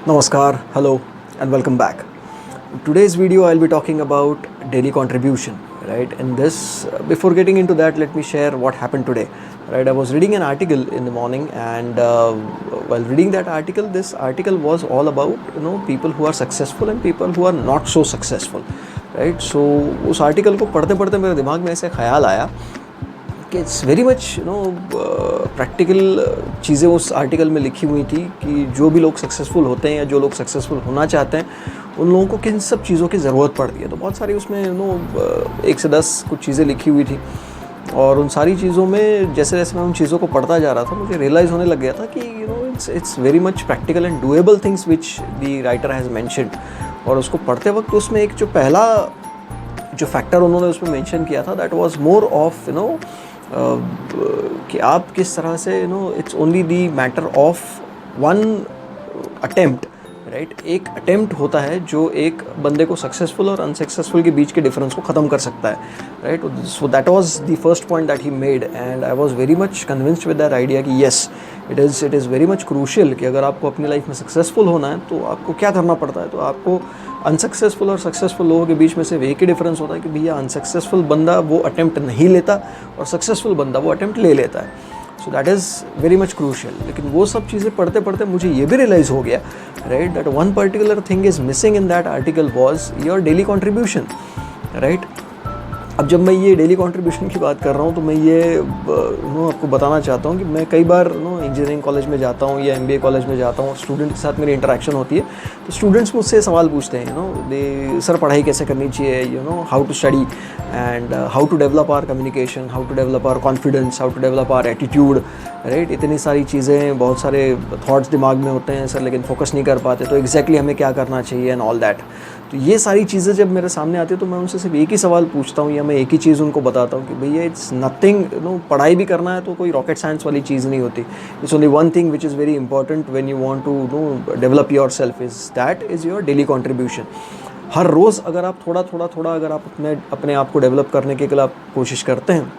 Namaskar, hello, and welcome back. In today's video, I'll be talking about daily contribution, right? And this, before getting into that, let me share what happened today, right? I was reading an article in the morning, and while reading that article, this article was all about people who are successful and people who are not so successful, right? So उस article को पढ़ते पढ़ते मेरे दिमाग में ऐसे ख्याल आया कि इट्स वेरी मच प्रैक्टिकल चीज़ें उस आर्टिकल में लिखी हुई थी कि जो भी लोग सक्सेसफुल होते हैं या जो लोग सक्सेसफुल होना चाहते हैं उन लोगों को किन सब चीज़ों की ज़रूरत पड़ती है। तो बहुत सारी उसमें 1 से 10 कुछ चीज़ें लिखी हुई थी और उन सारी चीज़ों में जैसे जैसे मैं उन चीज़ों को पढ़ता जा रहा था मुझे रियलाइज़ होने लग गया था कि it's very much practical and doable things which the writer has mentioned. और उसको पढ़ते वक्त उसमें एक जो पहला जो फैक्टर उन्होंने उसमें मेंशन किया था दैट वाज मोर ऑफ कि आप किस तरह से it's only the matter of one attempt, right. एक अटेम्प्ट होता है जो एक बंदे को सक्सेसफुल और अनसक्सेसफुल के बीच के डिफरेंस को ख़त्म कर सकता है, right. So that was the first point that he made and I was very much convinced with that idea कि yes it is very much crucial कि अगर आपको अपनी लाइफ में सक्सेसफुल होना है तो आपको क्या करना पड़ता है। तो आपको अनसक्सेसफुल और सक्सेसफुल लोगों के बीच में सिर्फ एक ही डिफरेंस होता है कि भैया अनसक्सेसफुल बंदा वो अटेम्प्ट नहीं लेता और सक्सेसफुल बंदा वो अटेम्प्ट ले लेता है। So that is very much crucial. लेकिन वो सब चीज़ें पढ़ते पढ़ते मुझे ये भी रियलाइज़ हो गया, right, that one particular thing is missing in that article was your daily contribution, right. अब जब मैं ये डेली कंट्रीब्यूशन की बात कर रहा हूँ तो मैं ये आपको बताना चाहता हूँ कि मैं कई बार इंजीनियरिंग कॉलेज में जाता हूँ या एमबीए कॉलेज में जाता हूँ, स्टूडेंट के साथ मेरी इंटरेक्शन होती है तो स्टूडेंट्स मुझसे सवाल पूछते हैं दे सर पढ़ाई कैसे करनी चाहिए, how to study and how to develop our communication, how to develop our confidence, how to develop our attitude, right. इतनी सारी चीज़ें, बहुत सारे थॉट्स दिमाग में होते हैं सर लेकिन फोकस नहीं कर पाते, तो एग्जैक्टली हमें क्या करना चाहिए एंड ऑल दैट। तो ये सारी चीज़ें जब मेरे सामने आती है तो मैं उनसे सिर्फ एक ही सवाल पूछता हूँ या मैं एक ही चीज़ उनको बताता हूँ कि भैया इट्स नथिंग, पढ़ाई भी करना है तो कोई रॉकेट साइंस वाली चीज़ नहीं होती। It's only one thing which is very important when you want to develop your self is that is your daily contribution. हर रोज़ अगर आप थोड़ा अगर आप अपने आप को डेवलप करने के लिए आप कोशिश करते हैं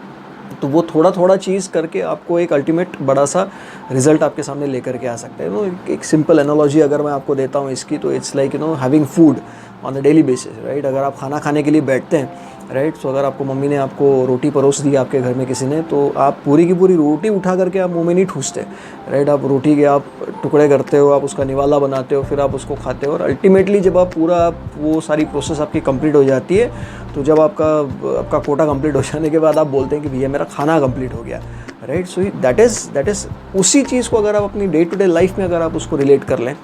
तो वो थोड़ा चीज़ करके आपको एक अल्टीमेट बड़ा सा रिजल्ट आपके सामने लेकर के आ सकता है। एक सिंपल एनालॉजी अगर मैं आपको देता हूँ इसकी, तो it's like having food on a daily basis, right. अगर आप खाना खाने के लिए बैठते हैं, राइट, तो अगर आपको मम्मी ने आपको रोटी परोस दी आपके घर में किसी ने, तो आप पूरी की पूरी रोटी उठा करके आप मुंह में नहीं ठूसते, राइट। आप रोटी के आप टुकड़े करते हो, आप उसका निवाला बनाते हो, फिर आप उसको खाते हो और अल्टीमेटली जब आप वो सारी प्रोसेस आपकी कंप्लीट हो जाती है तो जब आपका कोटा कंप्लीट हो जाने के बाद आप बोलते हैं कि भैया मेरा खाना कंप्लीट हो गया, राइट। सो दैट इज़ उसी चीज़ को अगर आप अपनी डे टू डे लाइफ में अगर आप उसको रिलेट कर लें,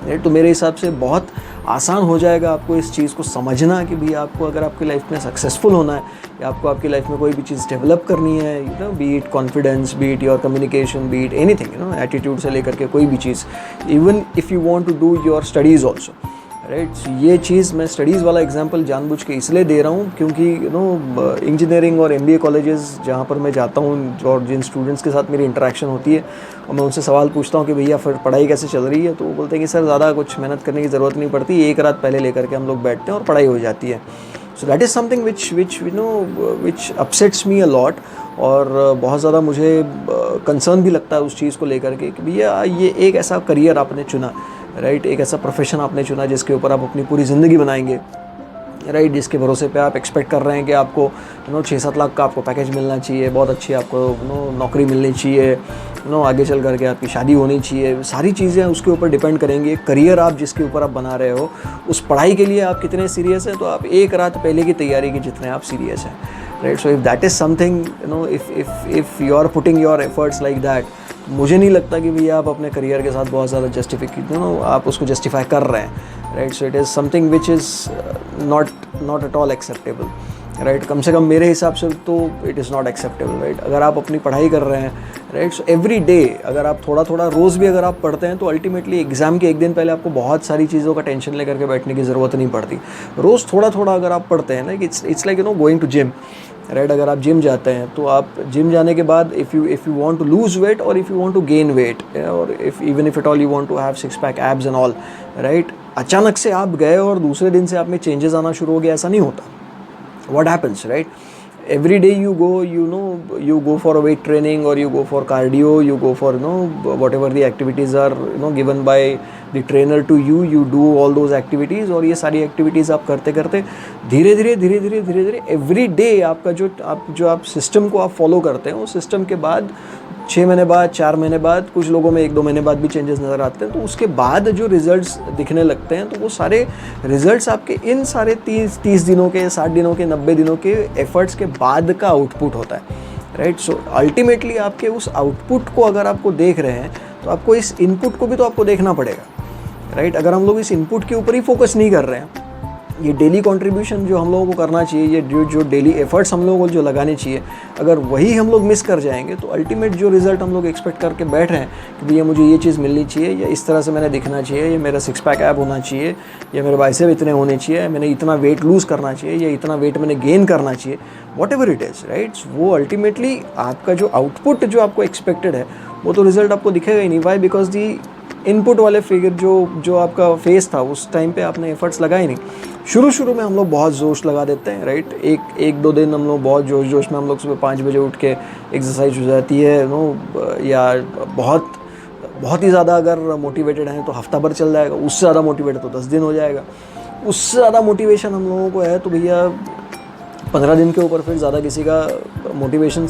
राइट, तो मेरे हिसाब से बहुत आसान हो जाएगा आपको इस चीज़ को समझना कि भैया आपको अगर आपकी लाइफ में सक्सेसफुल होना है या आपको आपकी लाइफ में कोई भी चीज़ डेवलप करनी है, be it confidence, be it your communication, be it anything, attitude से लेकर के कोई भी चीज़, even if you want to do your studies also, right. ये चीज़ मैं स्टडीज़ वाला एग्जांपल जानबूझ के इसलिए दे रहा हूँ क्योंकि इंजीनियरिंग और एमबीए कॉलेजेस जहाँ पर मैं जाता हूँ और जिन स्टूडेंट्स के साथ मेरी इंटरेक्शन होती है और मैं उनसे सवाल पूछता हूँ कि भैया फिर पढ़ाई कैसे चल रही है, तो वो बोलते हैं कि सर ज़्यादा कुछ मेहनत करने की ज़रूरत नहीं पड़ती, एक रात पहले लेकर के हम लोग बैठते हैं और पढ़ाई हो जाती है। So that is something which upsets me a lot और बहुत ज़्यादा मुझे कंसर्न भी लगता है उस चीज़ को लेकर के कि भैया ये एक ऐसा करियर आपने चुना, राइट, एक ऐसा प्रोफेशन आपने चुना जिसके ऊपर आप अपनी पूरी ज़िंदगी बनाएंगे, राइट, जिसके भरोसे पे आप एक्सपेक्ट कर रहे हैं कि आपको 6-7 लाख का आपको पैकेज मिलना चाहिए, बहुत अच्छी आपको नौकरी मिलनी चाहिए, आगे चल करके आपकी शादी होनी चाहिए, सारी चीज़ें उसके ऊपर डिपेंड करेंगी। करियर आप जिसके ऊपर आप बना रहे हो, उस पढ़ाई के लिए आप कितने सीरियस हैं, तो आप एक रात पहले की तैयारी की जितने आप सीरियस हैं, right. So if that is something, if you are putting your efforts like that, मुझे नहीं लगता कि भैया आप अपने करियर के साथ बहुत ज़्यादा आप उसको जस्टिफाई कर रहे हैं, right. So it is something which is not at all acceptable, right. कम से कम मेरे हिसाब से तो it is not acceptable, right. अगर आप अपनी पढ़ाई कर रहे हैं, राइट, सो एवरी डे अगर आप थोड़ा रोज़ भी अगर आप पढ़ते हैं तो अल्टीमेटली एग्ज़ाम के एक दिन पहले आपको बहुत सारी चीज़ों का टेंशन लेकर के बैठने की ज़रूरत नहीं पड़ती। रोज़ थोड़ा अगर आप पढ़ते हैं ना, it's like going to gym, right. अगर आप जिम जाते हैं तो आप जिम जाने के बाद if you want to lose weight और if you want to gain weight और even if it all you want to have 6 pack abs and all, right, अचानक से आप गए और दूसरे दिन से आप में चेंजेस आना शुरू हो गया, ऐसा नहीं होता। What happens, right, every day you go, you go for a weight training or you go for cardio, you go for whatever the activities are given by the trainer to you, you do all those activities, और ये सारी activities आप करते करते धीरे धीरे every day आपका जो आप सिस्टम को आप फॉलो करते हैं, उस सिस्टम के बाद 6 महीने बाद, 4 महीने बाद, कुछ लोगों में 1-2 महीने बाद भी चेंजेस नज़र आते हैं, तो उसके बाद जो रिजल्ट्स दिखने लगते हैं, तो वो सारे रिजल्ट्स आपके इन सारे 30 दिनों के, 60 दिनों के, 90 दिनों के एफर्ट्स के बाद का आउटपुट होता है, राइट। सो अल्टीमेटली आपके उस आउटपुट को अगर आपको देख रहे हैं, तो आपको इस इनपुट को भी तो आपको देखना पड़ेगा, राइट। अगर हम लोग इस इनपुट के ऊपर ही फोकस नहीं कर रहे हैं, ये डेली कंट्रीब्यूशन जो हम लोगों को करना चाहिए, ये जो डेली एफर्ट्स हम लोगों को जो लगाने चाहिए, अगर वही हम लोग मिस कर जाएंगे, तो अल्टीमेट जो रिज़ल्ट हम लोग एक्सपेक्ट करके बैठ रहे हैं कि भैया मुझे ये चीज़ मिलनी चाहिए, या इस तरह से मैंने दिखना चाहिए, या मेरा 6 पैक ऐप होना चाहिए, या मेरे बाइसेप इतने होने चाहिए, मैंने इतना वेट लूज़ करना चाहिए, या इतना वेट मैंने गेन करना चाहिए, what ever it is, right. वो अल्टीमेटली आपका जो आउटपुट जो आपको एक्सपेक्टेड है, वो तो रिज़ल्ट आपको दिखेगा ही नहीं। वाई? बिकॉज दी इनपुट वाले फिगर जो आपका फेस था, उस टाइम पे आपने एफर्ट्स लगाए नहीं। शुरू में हम लोग बहुत जोश लगा देते हैं, राइट। एक दो दिन हम लोग बहुत जोश में हम लोग सुबह 5 बजे उठ के एक्सरसाइज हो जाती है, या बहुत ही ज़्यादा अगर मोटिवेटेड हैं तो हफ्ता भर चल जाएगा, उससे ज़्यादा मोटिवेटेड तो 10 दिन हो जाएगा, उससे ज़्यादा मोटिवेशन हम लोगों को है तो भैया 15 दिन के ऊपर फिर ज़्यादा किसी का मोटिवेशन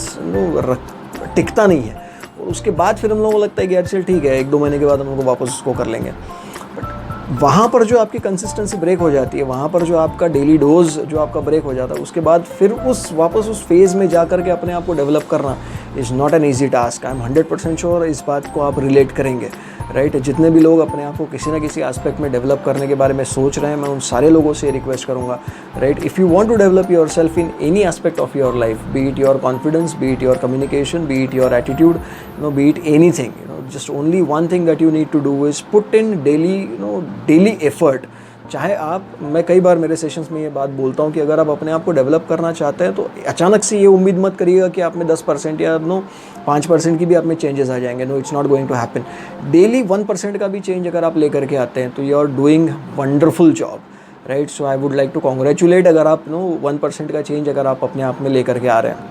टिकता नहीं है। और उसके बाद फिर हम लोगों को लगता है कि यार चल ठीक है, 1-2 महीने के बाद हम लोग वापस उसको कर लेंगे। बट वहाँ पर जो आपकी कंसिस्टेंसी ब्रेक हो जाती है, वहाँ पर जो आपका डेली डोज जो आपका ब्रेक हो जाता है, उसके बाद फिर वापस उस फेज़ में जा कर के अपने आप को डेवलप करना is not an easy task. I am 100% sure इस बात को आप रिलेट करेंगे, राइट। जितने भी लोग अपने आप को किसी ना किसी एस्पेक्ट में डेवलप करने के बारे में सोच रहे हैं, मैं उन सारे लोगों से रिक्वेस्ट करूंगा, right. If you want to develop your self in any aspect of your life, be it your confidence, be it your communication, be it your attitude, be it anything, just only one thing that you need to do is put in daily effort. चाहे मैं कई बार मेरे sessions में ये बात बोलता हूँ कि अगर आप अपने आप को डेवलप करना चाहते हैं, तो अचानक से ये उम्मीद मत करिएगा कि आप में 10% या 5% की भी आप में चेंजेस आ जाएंगे। No, it's not going to happen. Daily 1% का भी चेंज अगर आप लेकर के आते हैं, तो you are doing wonderful job, right. So I would like to congratulate अगर आप 1% का चेंज अगर आप अपने आप में लेकर के आ रहे हैं।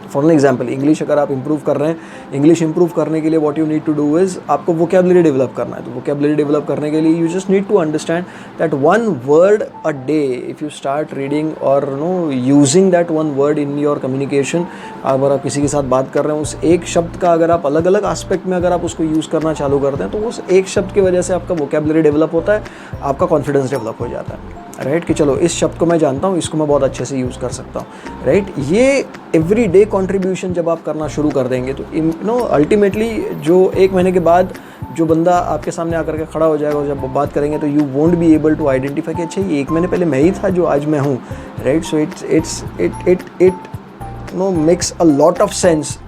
फॉर एन एग्जाम्पल, इंग्लिश अगर आप इंप्रूव कर रहे हैं, इंग्लिश इंप्रूव करने के लिए what you need to do is आपको वोकैबुलरी डेवलप करना है। तो वोकैबुलरी डेवलप करने के लिए you just need to understand that 1 word a day, if you start reading और using that 1 word in your communication, अगर आप किसी के साथ बात कर रहे हैं, उस एक शब्द का अगर आप अलग अलग आस्पेक्ट में अगर आप उसको यूज़ करना चालू करते हैं, तो उस एक शब्द की वजह से आपका वोकैबुलरी डेवलप होता है, आपका कॉन्फिडेंस डेवलप हो जाता है, राइट। कि चलो इस शब्द को मैं जानता हूँ, इसको मैं बहुत अच्छे से यूज़ कर सकता हूँ, राइट। ये एवरी डे कॉन्ट्रीब्यूशन जब आप करना शुरू कर देंगे, तो अल्टीमेटली जो 1 महीने के बाद जो बंदा आपके सामने आकर के खड़ा हो जाएगा और जब बात करेंगे, तो you won't be able to identify कि अच्छा ये 1 महीने पहले मैं ही था जो आज मैं हूँ, right. So it makes a lot of sense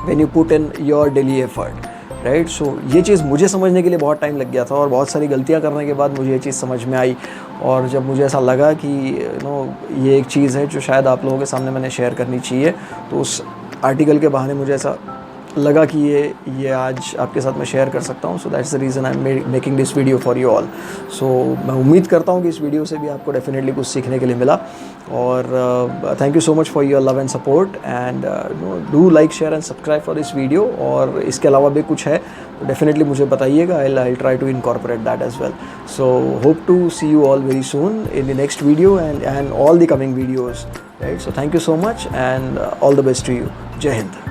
when you put in your daily effort, right. So ये चीज़ मुझे समझने के लिए बहुत टाइम लग गया था, और बहुत सारी गलतियां करने के बाद मुझे ये चीज़ समझ में आई, और जब मुझे ऐसा लगा कि ये एक चीज़ है जो शायद आप लोगों के सामने मैंने शेयर करनी चाहिए, तो उस आर्टिकल के बहाने मुझे ऐसा लगा कि ये आज आपके साथ मैं शेयर कर सकता हूँ। So that's the reason I am making this video for you all. So मैं उम्मीद करता हूँ कि इस वीडियो से भी आपको डेफिनेटली कुछ सीखने के लिए मिला, और thank you so much for your love and support, and do like, share and subscribe for this video. और इसके अलावा भी कुछ है तो डेफिनेटली मुझे बताइएगा, I try to incorporate that as well. So hope to see you all very soon in the next video and all the coming videos, right? So thank you so much, and all the best to you. Jai Hind.